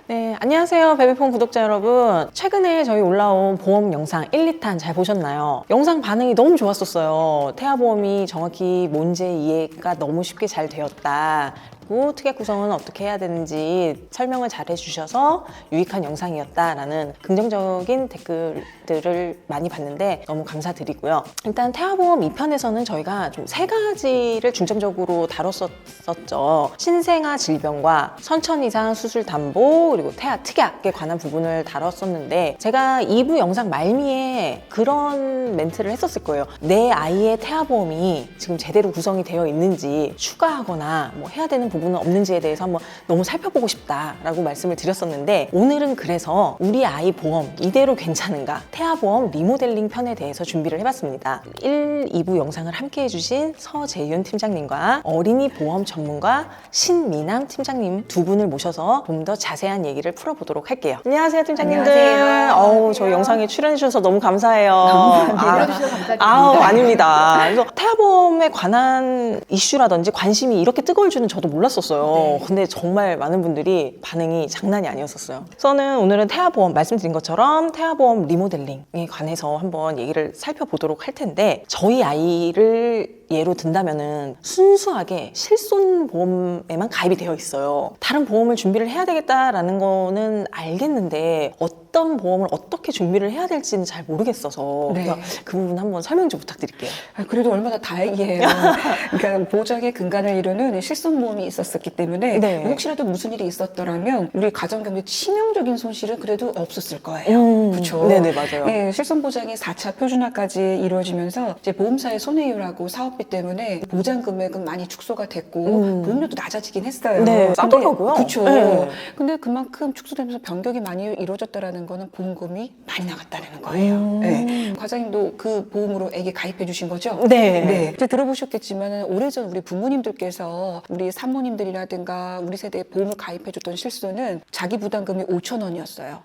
네, 안녕하세요. 베베폰 구독자 여러분. 최근에 저희 올라온 보험 영상 1, 2탄 잘 보셨나요? 영상 반응이 너무 좋았었어요. 태아보험이 정확히 뭔지 이해가 너무 쉽게 잘 되었다. 그리고 특약 구성은 어떻게 해야 되는지 설명을 잘 해주셔서 유익한 영상이었다라는 긍정적인 댓글들을 많이 봤는데 너무 감사드리고요. 일단 태아보험 2편에서는 저희가 좀 세 가지를 중점적으로 다뤘었죠. 신생아 질병과 선천 이상 수술 담보 그리고 태아 특약에 관한 부분을 다뤘었는데 제가 2부 영상 말미에 그런 멘트를 했었을 거예요. 내 아이의 태아보험이 지금 제대로 구성이 되어 있는지 추가하거나 뭐 해야 되는 부분은 없는지에 대해서 한번 너무 살펴보고 싶다라고 말씀을 드렸었는데 오늘은 그래서 우리 아이 보험 이대로 괜찮은가 태아보험 리모델링 편에 대해서 준비를 해봤습니다. 1, 2부 영상을 함께 해주신 서재윤 팀장님과 어린이 보험 전문가 신미남 팀장님 두 분을 모셔서 좀 더 자세한 얘기를 풀어보도록 할게요. 안녕하세요 팀장님들. 안녕하세요. 저희 영상에 출연해주셔서 너무 감사해요. 불러주셔서 감사드립니다. 아닙니다. 그래서 태아보험에 관한 이슈라든지 관심이 이렇게 뜨거울 줄은 저도 몰랐었어요. 네. 근데 정말 많은 분들이 반응이 장난이 아니었었어요. 저는 오늘은 태아보험 말씀드린 것처럼 태아보험 리모델링에 관해서 한번 얘기를 살펴보도록 할 텐데 저희 아이를 예로 든다면은 순수하게 실손보험에만 가입이 되어 있어요. 다른 보험을 준비를 해야 되겠다라는 거는 알겠는데 어떤 보험을 어떻게 준비를 해야 될지는 잘 모르겠어서 네. 그래서 그 부분 한번 설명 좀 부탁드릴게요. 그래도 얼마나 다행이에요. 그러니까 보장의 근간을 이루는 실손보험이 있었기 때문에 네. 혹시라도 무슨 일이 있었더라면 우리 가정경제 치명적인 손실은 그래도 없었을 거예요. 그렇죠? 네네 맞아요. 네, 실손보장이 4차 표준화까지 이루어지면서 이제 보험사의 손해율하고 사업비 때문에 보장 금액은 많이 축소가 됐고 보험료도 낮아지긴 했어요. 네, 싸더라고요. 그렇죠. 네. 근데 그만큼 축소되면서 변경이 많이 이루어졌다라는 거는 보험금이 많이 나갔다는 거예요. 네. 과장님도 그 보험으로 애기 가입해 주신 거죠? 네. 이제 들어보셨겠지만 오래전 우리 부모님들께서 우리 사모님들이라든가 우리 세대에 보험을 가입해 줬던 실수는 자기 부담금이 5,000원이었어요.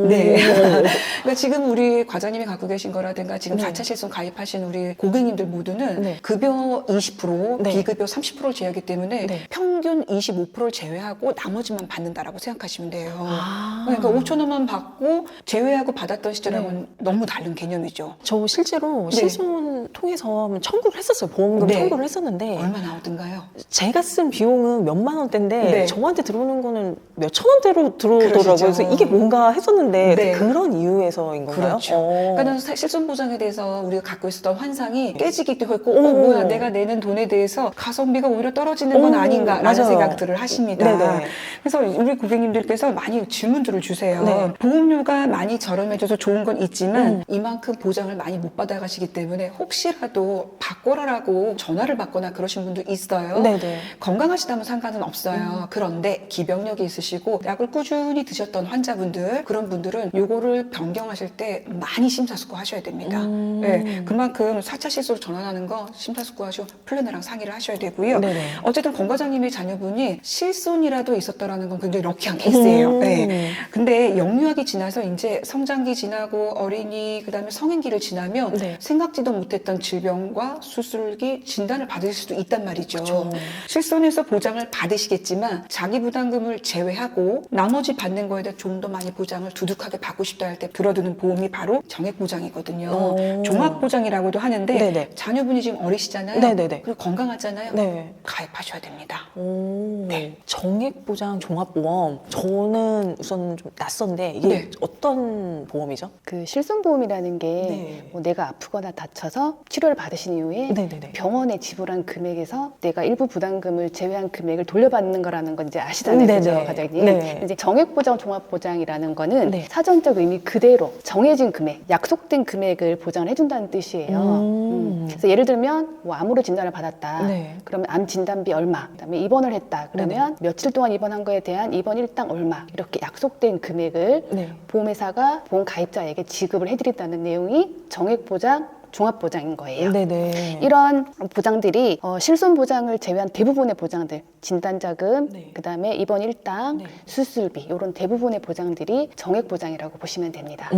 네. 그러니까 지금 우리 과장님이 갖고 계신 거라든가 지금 4차 실손 가입하신 우리 고객님들 모두는 네. 급여 20%, 네. 비급여 30%를 제외하기 때문에 네. 평균 25%를 제외하고 나머지만 받는다라고 생각하시면 돼요. 아. 그러니까 5,000원만 받고 제외하고 받았던 시절하고는 너무 다른 개념이죠. 저 실제로 네. 실손 통해서 청구를 했었어요. 보험금 네. 청구를 했었는데 얼마 나오던가요? 제가 쓴 비용은 몇만 원대인데 네. 저한테 들어오는 거는 몇천 원대로 들어오더라고요. 그러시죠. 그래서 이게 뭔가 했었는데 네. 그런 이유에서인 건가요? 그렇죠. 그러니까 실손보장에 대해서 우리가 갖고 있었던 환상이 깨지기도 했고 뭐야 내가 내는 돈에 대해서 가성비가 오히려 떨어지는 건 아닌가라는 맞아요. 생각들을 하십니다. 네네. 그래서 우리 고객님들께서 많이 질문들을 주세요. 네. 보험료가 많이 저렴해져서 좋은 건 있지만 이만큼 보장을 많이 못 받아가시기 때문에 혹시라도 바꿔라라고 전화를 받거나 그러신 분도 있어요. 네네. 건강하시다면 상관은 없어요. 그런데 기병력이 있으시고 약을 꾸준히 드셨던 환자분들 그런 분들은 요거를 변경하실 때 많이 심사숙고하셔야 됩니다. 네, 그만큼 4차 실소로 전환하는 거 심사숙고하시고 플래너랑 상의를 하셔야 되고요. 네네. 어쨌든 권 과장님의 자녀분이 실손이라도 있었더라는 건 굉장히 럭키한 케이스예요. 네. 근데 영유아기 지나서 이제 성장기 지나고 어린이 그다음에 성인기를 지나면 네. 생각지도 못했던 질병과 수술기 진단을 받을 수도 있단 말이죠. 그쵸. 실손에서 보장을 받으시겠지만 자기 부담금을 제외하고 나머지 받는 거에 대해 좀 더 많이 보장을 두둑하게 받고 싶다 할 때 들어두는 보험이 바로 정액보장이거든요. 종합보장이라고도 하는데 네네. 자녀분이 지금 어리시잖아요. 네네네. 그리고 건강하잖아요. 네. 가입하셔야 됩니다. 네. 정액보장 종합보험 저는 우선 좀 낯선데 이게 네. 어떤 보험이죠? 그 실손보험이라는 게 네. 뭐 내가 아프거나 다쳐서 치료를 받으신 이후에 네네네. 병원에 지불한 금액에서 내가 일부 부담금을 제외한 금액을 돌려받는 거라는 건 이제 아시잖아요, 네네. 그죠, 과장님? 네. 이제 정액보장, 종합보장이라는 거는 네. 사전적 의미 그대로 정해진 금액, 약속된 금액을 보장을 해준다는 뜻이에요. 그래서 예를 들면 뭐 암으로 진단을 받았다. 네. 그러면 암 진단비 얼마, 그다음에 입원을 했다. 그러면 며칠 동안 입원한 거에 대한 입원 일당 얼마 이렇게 약속된 금액을 네. 보험회사가 보험 가입자에게 지급을 해드린다는 내용이 정액보장, 종합보장인 거예요. 네네. 이런 보장들이 실손보장을 제외한 대부분의 보장들 진단자금, 네. 그다음에 입원 일당, 네. 수술비 이런 대부분의 보장들이 정액 보장이라고 보시면 됩니다.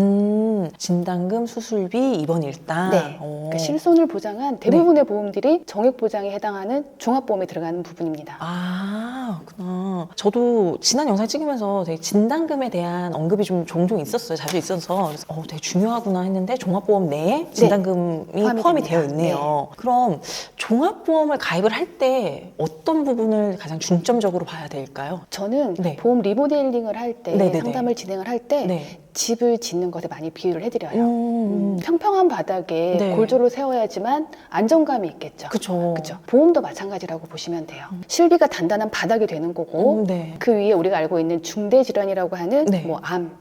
진단금, 수술비, 입원 일당. 네. 그러니까 실손을 보장한 대부분의 보험들이 정액 보장에 해당하는 종합보험에 들어가는 부분입니다. 아, 그렇구나. 저도 지난 영상 찍으면서 되게 진단금에 대한 언급이 좀 종종 있었어요. 자주 있어서. 그래서 되게 중요하구나 했는데 종합보험 내에 진단금이 포함이 되어 됩니다. 있네요. 그럼 종합보험을 가입을 할 때 어떤 부분을 가장 중점적으로 봐야 될까요? 저는 네. 보험 리모델링을 할 때, 네네네. 상담을 진행을 할 때 네. 집을 짓는 것에 많이 비유를 해드려요. 평평한 바닥에 네. 골조를 세워야지만 안정감이 있겠죠. 그쵸. 그죠. 보험도 마찬가지라고 보시면 돼요. 실비가 단단한 바닥이 되는 거고 네. 그 위에 우리가 알고 있는 중대 질환이라고 하는 네. 뭐 암,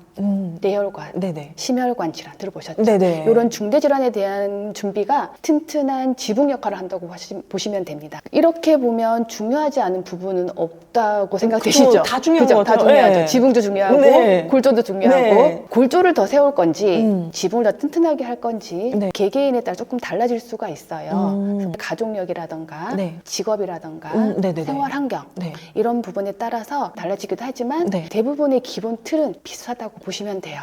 뇌혈관, 네네. 심혈관 질환 들어보셨죠? 네네. 이런 중대 질환에 대한 준비가 튼튼한 지붕 역할을 한다고 보시면 됩니다. 이렇게 보면 중요하지 않은 부분은 없다고 생각되시죠? 그쵸, 다 중요한 그죠? 것 같아요. 다 중요하죠. 네. 지붕도 중요하고 네. 골조도 중요하고 네. 골조를 더 세울 건지 지붕을 더 튼튼하게 할 건지 네. 개개인에 따라 조금 달라질 수가 있어요. 음. 가족력이라던가 네. 직업이라던가 네네네. 생활 환경 네. 이런 부분에 따라서 달라지기도 하지만 네. 대부분의 기본 틀은 비슷하다고 보시면 돼요.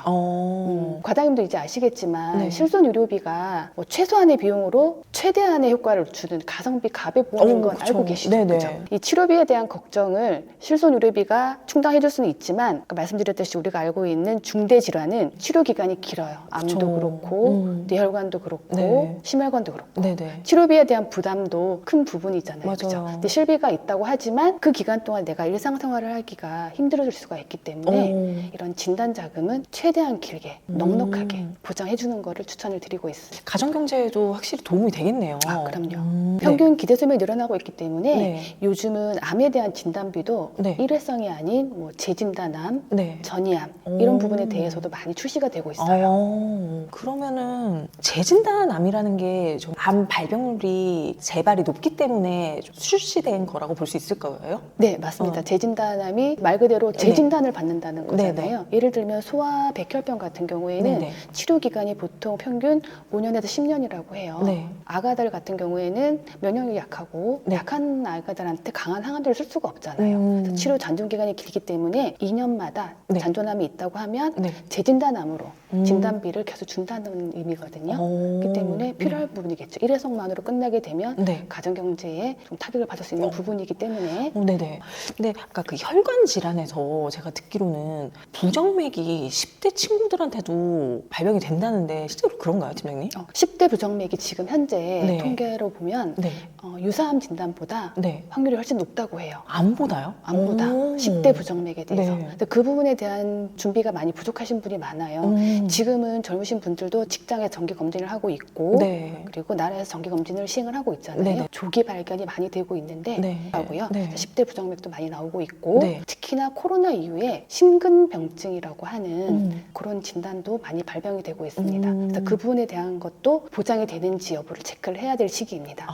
과장님도 이제 아시겠지만 네. 실손 의료비가 뭐 최소한의 비용으로 최대한의 효과를 주는 가성비 가배 보험인 건 그쵸. 알고 계시죠? 네네. 그죠? 이 치료비에 대한 걱정을 실손 의료비가 충당해 줄 수는 있지만 아까 말씀드렸듯이 우리가 알고 있는 중대 질환은 치료 기간이 길어요. 암도 그쵸. 그렇고 뇌혈관도 그렇고 네. 심혈관도 그렇고 네네. 치료비에 대한 부담도 큰 부분이잖아요. 맞아요. 그죠? 근데 실비가 있다고 하지만 그 기간 동안 내가 일상생활을 하기가 힘들어질 수가 있기 때문에 이런 진단자금은 최대한 길게 넉넉하게 보장해주는 거를 추천을 드리고 있습니다. 가정경제에도 확실히 도움이 되겠네요. 아, 그럼요. 네. 평균 기대수명이 늘어나고 있기 때문에 네. 요즘은 암에 대한 진단비도 네. 일회성이 아닌 뭐 재진단암, 네. 전이암 이런 부분에 대해서도 많이 출시가 되고 있어요. 그러면은 재진단암이라는 게 좀 암 발병률이 재발이 높기 때문에 좀 출시된 거라고 볼 수 있을 거예요? 네, 맞습니다. 재진단암이 말 그대로 재진단을 받는다는 거잖아요. 예를 들면 소아 백혈병 같은 경우에는 네네. 치료 기간이 보통 평균 5년에서 10년이라고 해요. 네. 아가들 같은 경우에는 면역력이 약하고 네. 약한 아가들한테 강한 항암제를 쓸 수가 없잖아요. 그래서 치료 잔존 기간이 길기 때문에 2년마다 네. 잔존암이 있다고 하면 네. 재진단암으로 진단비를 계속 준다는 의미거든요. 그렇기 때문에 필요할 부분이겠죠. 일회성만으로 끝나게 되면 네. 가정경제에 좀 타격을 받을 수 있는 부분이기 때문에 네네. 근데 아까 그 혈관 질환에서 제가 듣기로는 부정맥이 10대 친구들한테도 발병이 된다는데 실제로 그런가요, 팀장님? 10대 부정맥이 지금 현재 네. 통계로 보면 네. 유사암 진단보다 네. 확률이 훨씬 높다고 해요. 암보다요? 암보다 오. 10대 부정맥에 대해서. 네. 근데 그 부분에 대한 준비가 많이 부족하신 분이 많아요. 지금은 젊으신 분들도 직장에 정기 검진을 하고 있고 네. 그리고 나라에서 정기 검진을 시행을 하고 있잖아요. 네네. 조기 발견이 많이 되고 있는데 네. 하고요. 네. 10대 부정맥도 많이 나오고 있고 네. 특히나 코로나 이후에 심근병증이라고 하는 그런 진단도 많이 발병이 되고 있습니다. 그래서 그 부분에 대한 것도 보장이 되는지 여부를 체크를 해야 될 시기입니다.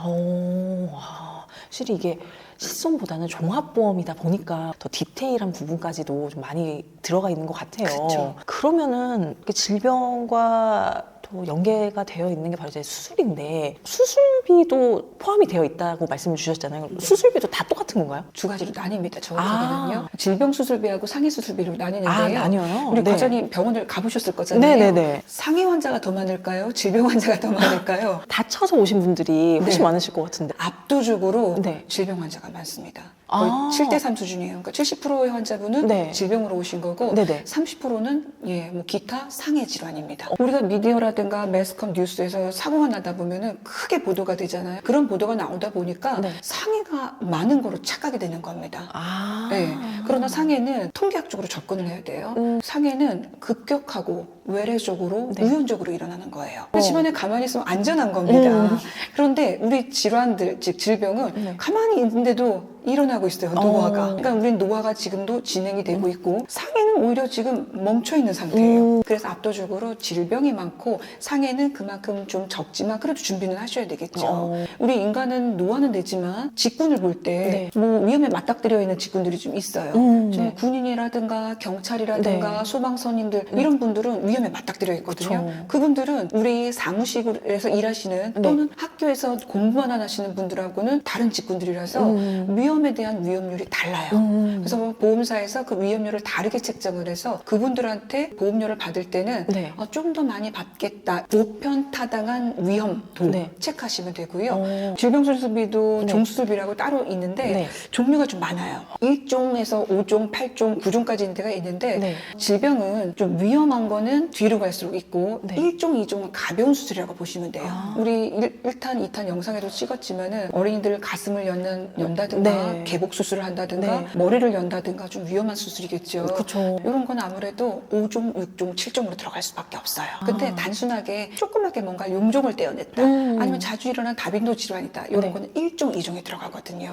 확실히 이게 실손보다는 종합보험이다 보니까 더 디테일한 부분까지도 좀 많이 들어가 있는 것 같아요. 그쵸. 그러면은 그 질병과 또 연계가 되어 있는 게 바로 이제 수술인데 수술비도 포함이 되어 있다고 말씀을 주셨잖아요. 수술비도 다 똑같은 건가요? 두 가지로 나뉩니다. 정확하게는요. 질병 수술비하고 상해 수술비로 나뉘는데요. 나뉘어요? 우리 네. 과장님 병원을 가보셨을 거잖아요. 네네네. 상해 환자가 더 많을까요? 질병 환자가 더 많을까요? 다쳐서 오신 분들이 훨씬 네. 많으실 것 같은데. 압도적으로 네. 질병 환자가 많습니다. 거의 아. 7대3 수준이에요. 그러니까 70%의 환자분은 네. 질병으로 오신 거고 네네. 30%는 뭐 기타 상해 질환입니다. 우리가 미디어라든가 매스컴 뉴스에서 사고가 나다 보면은 크게 보도가 되잖아요. 그런 보도가 나오다 보니까 네. 상해가 많은 거로 착각이 되는 겁니다. 네. 그러나 상해는 통계학적으로 접근을 해야 돼요. 상해는 급격하고 외래적으로 네. 우연적으로 일어나는 거예요. 집안에 가만히 있으면 안전한 겁니다. 그런데 우리 질환들, 즉 질병은 네. 가만히 있는데도 일어나고 있어요. 노화가. 그러니까 우리는 노화가 지금도 진행이 되고 있고 상해는 오히려 지금 멈춰 있는 상태예요. 그래서 압도적으로 질병이 많고 상해는 그만큼 좀 적지만 그래도 준비는 하셔야 되겠죠. 우리 인간은 노화는 되지만 직군을 볼 때 뭐 위험에 맞닥뜨려 있는 직군들이 좀 있어요. 좀 군인이라든가 경찰이라든가 네. 소방서님들 이런 분들은 위험에 맞닥뜨려 있거든요. 그쵸. 그분들은 우리 사무실에서 일하시는 또는 학교에서 공부만 하시는 분들하고는 다른 직군들이라서 위험 위험에 대한 위험률이 달라요. 그래서 보험사에서 그 위험률을 다르게 책정을 해서 그분들한테 보험료를 받을 때는 네. 좀 더 많이 받겠다. 보편타당한 위험도 네. 체크하시면 되고요. 질병수술비도 네. 종수술비라고 따로 있는데 네. 종류가 종류가 좀 많아요. 1종에서 5종, 8종, 9종까지 있는 데가 있는데 네. 질병은 좀 위험한 거는 뒤로 갈수록 있고 네. 1종, 2종은 가벼운 수술이라고 보시면 돼요. 아. 우리 1탄, 2탄 영상에도 찍었지만은 어린이들 가슴을 연다든가 네. 개복 수술을 한다든가 네. 머리를 연다든가 좀 위험한 수술이겠죠. 그쵸. 이런 건 아무래도 5종, 6종, 7종으로 들어갈 수밖에 없어요. 근데 단순하게 조그맣게 뭔가 용종을 떼어냈다. 아니면 자주 일어난 다빈도 질환이다. 이런 네. 거는 1종, 2종에 들어가거든요.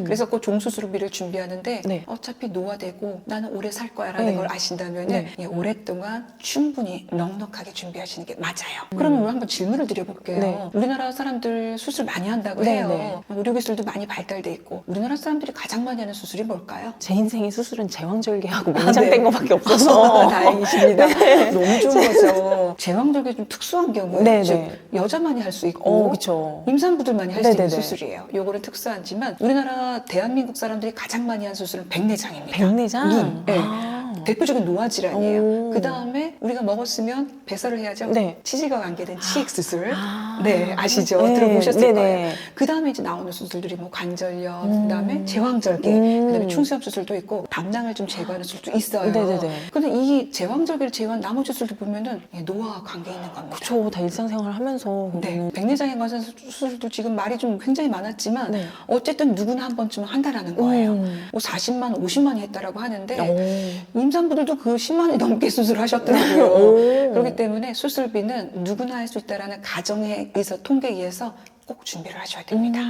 그래서 그래서 그 종수술비를 준비하는데 네. 어차피 노화되고 나는 오래 살 거야라는 네. 걸 아신다면 네. 오랫동안 충분히 넉넉하게 준비하시는 게 맞아요. 그러면 우리 한번 질문을 드려볼게요. 네. 우리나라 사람들 수술 많이 한다고 네, 해요. 네. 의료기술도 많이 발달돼 있고 우리나라 사람들이 가장 많이 하는 수술이 뭘까요? 제 인생의 수술은 제왕절개하고 맹장뺀 네. 거밖에 없어서 다행이십니다. 너무 좋은 거죠. 제왕절개 좀 특수한 경우에 네, 즉 네. 여자만이 할 수 있고 그쵸. 임산부들만이 할 수 있는 네네네. 수술이에요. 요거는 특수하지만 우리나라 대한민국 사람들이 가장 많이 한 수술은 백내장입니다. 백내장? 눈. 네. 아. 대표적인 노화 질환이에요. 오. 그 다음에 우리가 먹었으면 배설을 해야죠. 네. 치질과 관계된 치익 수술. 아. 네, 아시죠? 네. 들어보셨을 네네. 거예요. 그 다음에 이제 나오는 수술들이 뭐 관절염, 그 다음에 제왕절개, 그 다음에 충수염 수술도 있고 담낭을 좀 제거하는 수술도 있어요. 네네네. 근데 이 제왕절개를 제거한 나머지 수술도 보면은 노화와 관계 있는 겁니다. 그쵸. 다 일상생활 하면서. 네, 백내장에 관한 수술도 지금 말이 좀 굉장히 많았지만 네. 어쨌든 누구나 한 번쯤은 한다라는 거예요. 뭐 40만, 50만이 했다라고 하는데 임산부들도 그 10만이 넘게 수술하셨더라고요. 오. 그렇기 때문에 수술비는 누구나 할 수 있다라는 가정에 의해서 통계에 의해서 꼭 준비를 하셔야 됩니다.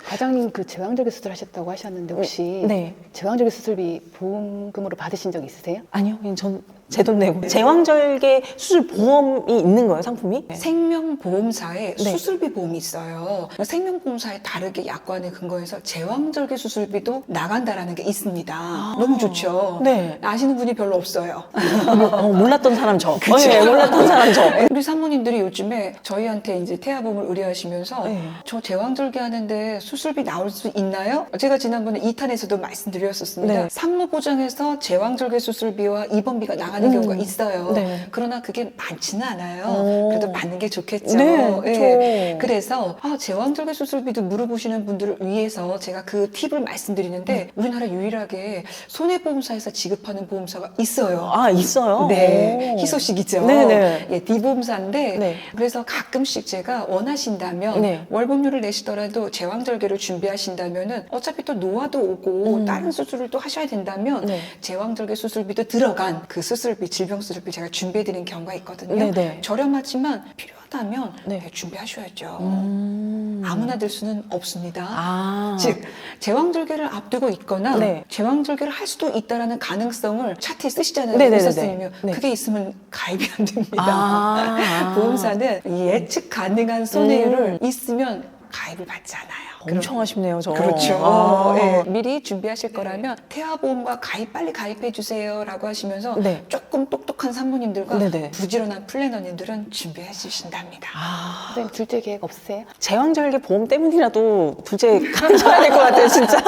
과장님 그 제왕절개 수술 하셨다고 하셨는데 혹시 네. 제왕절개 수술비 보험금으로 받으신 적 있으세요? 아니요. 그냥 전 제 돈 내고. 제왕절개 수술 보험이 있는 거예요, 상품이? 생명보험사에 네. 수술비 보험이 있어요. 생명보험사에 다르게 약관에 근거해서 제왕절개 수술비도 나간다라는 게 있습니다. 너무 좋죠. 네. 아시는 분이 별로 없어요. 몰랐던 사람 저. 네, 몰랐던 사람 저. 우리 사모님들이 요즘에 저희한테 이제 태아보험을 의뢰하시면서 네. 저 제왕절개 하는데 수술비 나올 수 있나요? 제가 지난번에 2탄에서도 말씀드렸었습니다. 네. 산모보장에서 제왕절개 수술비와 입원비가 나가는 경우가 있어요. 네. 그러나 그게 많지는 않아요. 오. 그래도 받는 게 좋겠죠. 네, 예. 그래서 제왕절개 수술비도 물어보시는 분들을 위해서 제가 그 팁을 말씀드리는데 우리나라 유일하게 손해보험사에서 지급하는 보험사가 있어요. 아, 있어요? 네, 오. 희소식이죠. 네네. 예, D보험사인데 네. 그래서 가끔씩 제가 원하신다면 네. 월보험료를 내시더라도 제왕절개를 준비하신다면은 어차피 또 노화도 오고 다른 수술을 또 하셔야 된다면 네. 제왕절개 수술비도 들어간 그 수술비, 질병수술비 제가 준비해드린 경우가 있거든요. 네네. 저렴하지만 필요하다면 네. 준비하셔야죠. 아무나 될 수는 없습니다. 아. 즉 제왕절개를 앞두고 있거나 네. 제왕절개를 할 수도 있다라는 가능성을 차트에 쓰시잖아요. 네네네네. 의사선생님이. 네. 그게 있으면 가입이 안 됩니다. 아. 보험사는 예측 가능한 손해율을 있으면 가입을 받지 않아요. 엄청 아쉽네요, 저. 그렇죠. 아. 예, 미리 준비하실 거라면 태아보험과 빨리 가입해 주세요라고 하시면서 네. 조금 똑똑한 산모님들과 네네. 부지런한 플래너님들은 준비해 주신답니다. 아. 선생님 둘째 계획 없으세요? 제왕절개 보험 때문이라도 둘째 가셔야 될 것 같아요, 진짜.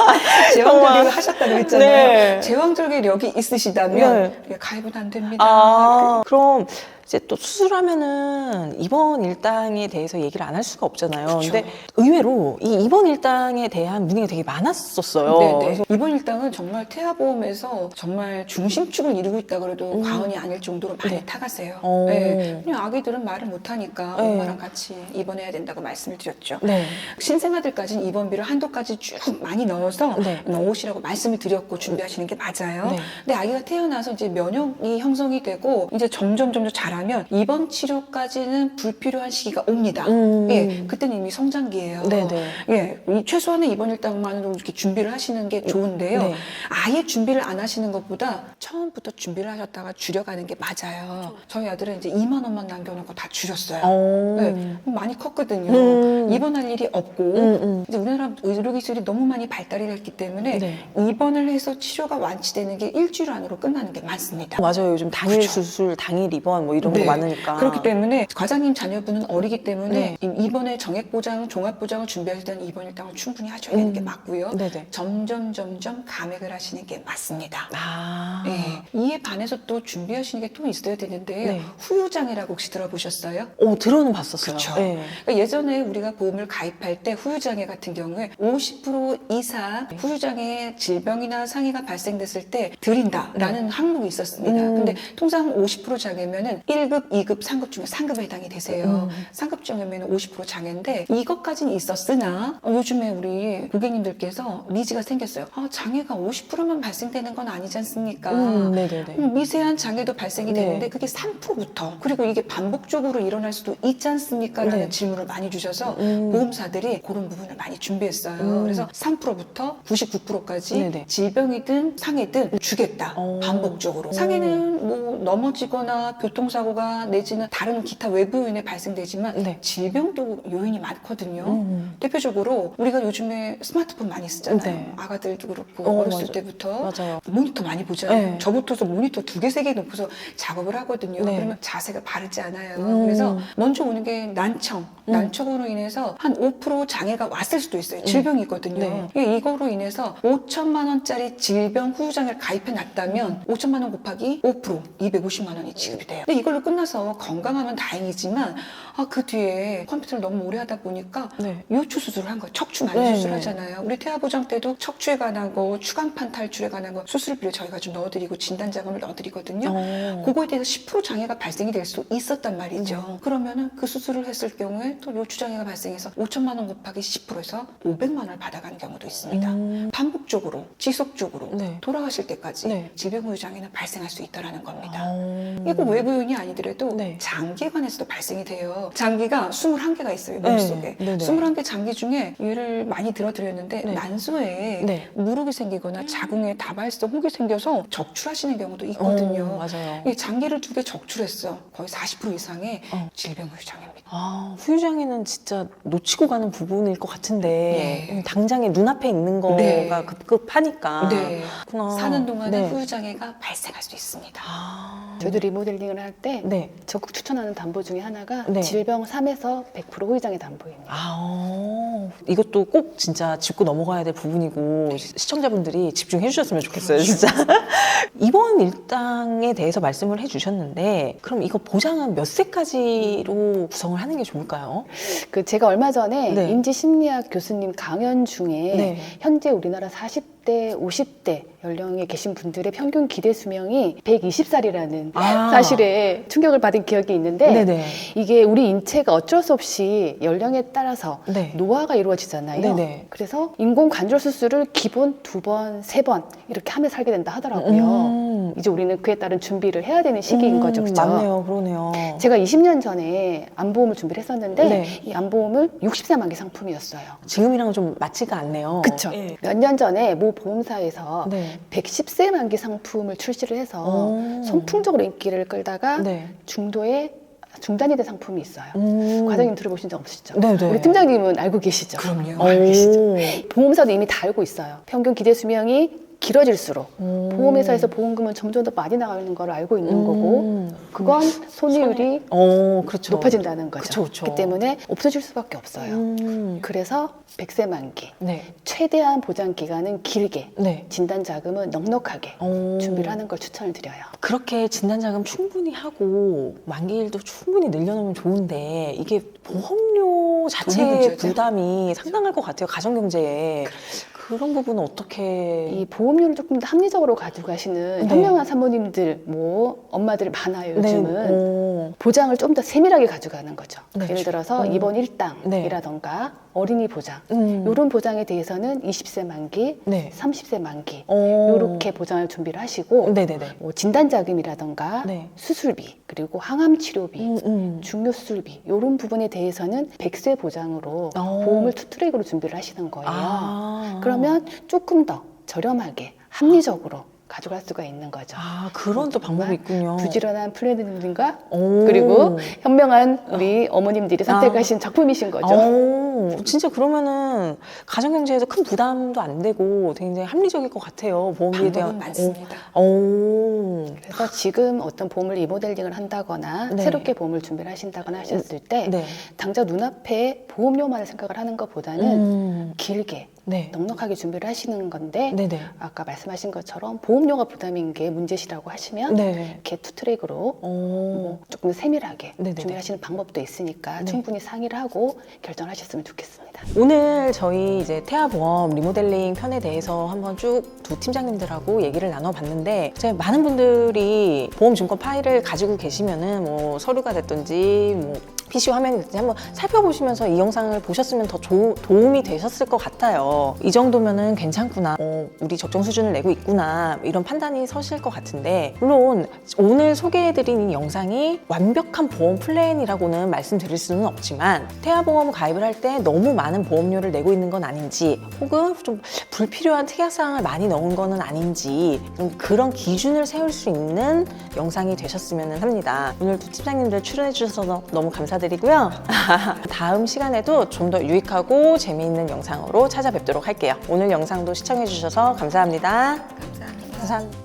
제왕절개를 하셨다고 했잖아요. 네. 제왕절개력이 있으시다면 네. 예, 가입은 안 됩니다. 아, 그럼 이제 또 수술하면은 입원 일당에 대해서 얘기를 안 할 수가 없잖아요. 그쵸. 근데 의외로 이 입원 일당에 대한 문의가 되게 많았었어요. 네네. 그래서 이번 일당은 정말 태아보험에서 정말 중심축을 이루고 있다 그래도 과언이 아닐 정도로 많이 네. 타가세요. 오. 네. 그냥 아기들은 말을 못하니까 네. 엄마랑 같이 입원해야 된다고 말씀을 드렸죠. 네. 신생아들까지는 입원비를 한도까지 쭉 많이 넣어서 네. 넣으시라고 말씀을 드렸고 준비하시는 게 맞아요. 네. 근데 아기가 태어나서 이제 면역이 형성이 되고 이제 점점 자라면 입원 치료까지는 불필요한 시기가 옵니다. 예, 그때는 이미 성장기예요. 네네. 예, 이 최소한의 입원 일당만으로 이렇게 준비를 하시는 게 좋은데요. 네. 아예 준비를 안 하시는 것보다 처음부터 준비를 하셨다가 줄여가는 게 맞아요. 저희 아들은 이제 2만 원만 남겨놓고 다 줄였어요. 오. 네, 많이 컸거든요. 입원할 일이 없고 이제 우리나라 의료기술이 너무 많이 발달이 했기 때문에 네. 입원을 해서 치료가 완치되는 게 일주일 안으로 끝나는 게 많습니다. 맞아요. 요즘 당일 그쵸. 수술, 당일 입원 뭐 이런 거 많으니까. 그렇기 때문에 과장님 자녀분은 어리기 때문에 이번에 정액보장, 종합보장을 준비할 때는 이번 일당을 충분히 하셔야 되는 게 맞고요. 네네. 점점 감액을 하시는 게 맞습니다. 아. 네. 이에 반해서 또 준비하시는 게 또 있어야 되는데 네. 후유장애라고 혹시 들어보셨어요? 들어는 봤었어요. 그렇죠. 네. 그러니까 예전에 우리가 보험을 가입할 때 후유장애 같은 경우에 50% 이상 후유장애 질병이나 상해가 발생됐을 때 드린다라는 항목이 있었습니다. 근데 통상 50% 장애면은 1급, 2급, 3급 중에 상급에 해당이 되세요. 상급 장애면은 50% 장애인데 이것까지는 있었으나 요즘에 우리 고객님들께서 니즈가 생겼어요. 장애가 50%만 발생되는 건 아니지 않습니까? 네네네. 미세한 장애도 발생이 네. 되는데 그게 3%부터 그리고 이게 반복적으로 일어날 수도 있지 않습니까? 라는 네. 질문을 많이 주셔서 보험사들이 그런 부분을 많이 준비했어요. 그래서 3%부터 99%까지 네네. 질병이든 상해든 주겠다. 반복적으로. 상해는 뭐 넘어지거나 교통사고가 내지는 다른 기타 외부 요인에 발생되지만 네. 질병도 요인이 많거든요. 대표적으로 우리가 요즘에 스마트폰 많이 쓰잖아요. 네. 아가들도 그렇고 어렸을 맞아요. 때부터 맞아요. 모니터 많이 보잖아요. 네. 저부터서 모니터 2개, 3개 놓고서 작업을 하거든요. 네. 그러면 자세가 바르지 않아요. 그래서 먼저 오는 게 난청. 난청으로 인해서 한 5% 장애가 왔을 수도 있어요. 질병이거든요. 이거로 인해서 5천만 원짜리 질병 후유장애를 가입해 놨다면 5천만 원 곱하기 5% 250만 원이 지급이 돼요. 근데 이걸로 끝나서 건강하면 다행이지만 그 뒤에 컴퓨터를 너무 오래 하다 보니까 네. 요추 수술을 한 거예요. 척추 많이 네. 수술하잖아요. 우리 태아보장 때도 척추에 관한 거, 추간판 탈출에 관한 거 수술비를 저희가 좀 넣어드리고 진단 자금을 넣어드리거든요. 그거에 대해서 10% 장애가 발생이 될 수 있었단 말이죠. 그러면은 그 수술을 했을 경우에 또 요추 장애가 발생해서 5천만 원 곱하기 10%에서 500만 원을 받아가는 경우도 있습니다. 반복적으로, 지속적으로 네. 돌아가실 때까지 네. 질병 후유 장애는 발생할 수 있다는 겁니다. 이거 외부 요인이 아니더라도 네. 장기관에서도 발생이 돼요. 장기가 21개가 있어요, 몸속에. 네네. 21개 장기 중에 예를 많이 들어드렸는데 네. 난소에 네. 무룩이 생기거나 자궁에 다발성 혹이 생겨서 적출하시는 경우도 있거든요. 맞아요. 이 장기를 2개 적출했어. 거의 40% 이상의 질병 후유 장애입니다. 후유장애는 진짜 놓치고 가는 부분일 것 같은데 네. 당장에 눈앞에 있는 거가 네. 급급하니까 네. 그렇구나. 사는 동안에 네. 후유 장애가 발생할 수 있습니다. 저희도 리모델링을 할 때 네. 적극 추천하는 담보 중에 하나가 네. 질병 3에서 100% 후유장애 담보입니다. 이것도 꼭 진짜 짚고 넘어가야 될 부분이고 시청자분들이 집중해 주셨으면 좋겠어요, 진짜. 이번 일당에 대해서 말씀을 해 주셨는데 그럼 이거 보장은 몇 세까지로 구성을 하는 게 좋을까요? 제가 얼마 전에 네. 인지심리학 교수님 강연 중에 네. 현재 우리나라 40대, 50대 연령에 계신 분들의 평균 기대 수명이 120살이라는 사실에 충격을 받은 기억이 있는데 네네. 이게 우리 인체가 어쩔 수 없이 연령에 따라서 네. 노화가 이루어지잖아요. 네네. 그래서 인공 관절 수술을 기본 2번, 3번 이렇게 하며 살게 된다 하더라고요. 이제 우리는 그에 따른 준비를 해야 되는 시기인 거죠. 그렇죠? 맞네요. 그러네요. 제가 20년 전에 암보험을 준비를 했었는데 네. 이 암보험을 60세 만기 상품이었어요. 지금이랑은 좀 맞지가 않네요. 그쵸. 네. 몇 년 전에 모 보험사에서 네. 110세 만기 상품을 출시를 해서 선풍적으로 인기를 끌다가 네. 중도에 중단이 된 상품이 있어요. 과장님 들어보신 적 없으시죠? 네네. 우리 팀장님은 알고 계시죠? 그럼요. 알고 계시죠? 보험사도 이미 다 알고 있어요. 평균 기대 수명이 길어질수록 보험회사에서 보험금은 점점 더 많이 나가는 걸 알고 있는 거고 그건 손해율이 그렇죠. 높아진다는 거죠. 그쵸, 그쵸. 그렇기 때문에 없어질 수밖에 없어요. 그래서 100세 만기 네. 최대한 보장 기간은 길게 네. 진단 자금은 넉넉하게 준비를 하는 걸 추천을 드려요. 그렇게 진단 자금 충분히 하고 만기일도 충분히 늘려놓으면 좋은데 이게 보험료 자체의 문제죠. 부담이 상당할 것 같아요. 가정 경제에. 그런 부분은 어떻게 이 보험료를 조금 더 합리적으로 가져가시는 네. 현명한 사모님들, 뭐 엄마들 많아요 요즘은. 네. 보장을 좀 더 세밀하게 가져가는 거죠. 네. 예를 들어서 입원 1당이라던가 어린이 보장 이런 보장에 대해서는 20세 만기, 네. 30세 만기 어. 이렇게 보장을 준비를 하시고 네네네. 뭐 진단 자금이라던가 네. 수술비 그리고 항암 치료비 음. 중요 수술비 이런 부분에 대해서는 100세 보장으로 보험을 투트랙으로 준비를 하시는 거예요. 그러면 조금 더 저렴하게 합리적으로 가져갈 수가 있는 거죠. 아, 그런 또 방법이 있군요. 부지런한 플래너님과 오. 그리고 현명한 우리 어머님들이 선택하신 작품이신 거죠. 오, 진짜 그러면은 가정경제에서 큰 부담도 안 되고 굉장히 합리적일 것 같아요. 보험비에 방법은 대한. 많습니다. 오. 그래서 지금 어떤 보험을 리모델링을 한다거나 네. 새롭게 보험을 준비를 하신다거나 하셨을 때 네. 당장 눈앞에 보험료만을 생각을 하는 것보다는 길게 네. 넉넉하게 준비를 하시는 건데 네네. 아까 말씀하신 것처럼 보험료가 부담인 게 문제시라고 하시면 네. 이렇게 투트랙으로 오. 조금 세밀하게 네네네. 준비하시는 방법도 있으니까 네. 충분히 상의를 하고 결정하셨으면 좋겠습니다. 오늘 저희 이제 태아보험 리모델링 편에 대해서 한번 쭉 두 팀장님들하고 얘기를 나눠봤는데 제가 많은 분들이 보험증권 파일을 가지고 계시면은 뭐 서류가 됐든지 뭐 PC 화면이 됐든지 한번 살펴보시면서 이 영상을 보셨으면 더 도움이 되셨을 것 같아요. 이 정도면은 괜찮구나. 우리 적정 수준을 내고 있구나. 이런 판단이 서실 것 같은데 물론 오늘 소개해드린 이 영상이 완벽한 보험 플랜이라고는 말씀드릴 수는 없지만 태아보험 가입을 할 때 너무 많은 보험료를 내고 있는 건 아닌지 혹은 좀 불필요한 특약사항을 많이 넣은 거는 아닌지 좀 그런 기준을 세울 수 있는 영상이 되셨으면 합니다. 오늘 두 팀장님들 출연해 주셔서 너무 감사드리고요. 다음 시간에도 좀 더 유익하고 재미있는 영상으로 찾아뵙도록 할게요. 오늘 영상도 시청해 주셔서 감사합니다. 감사합니다. 감사합니다.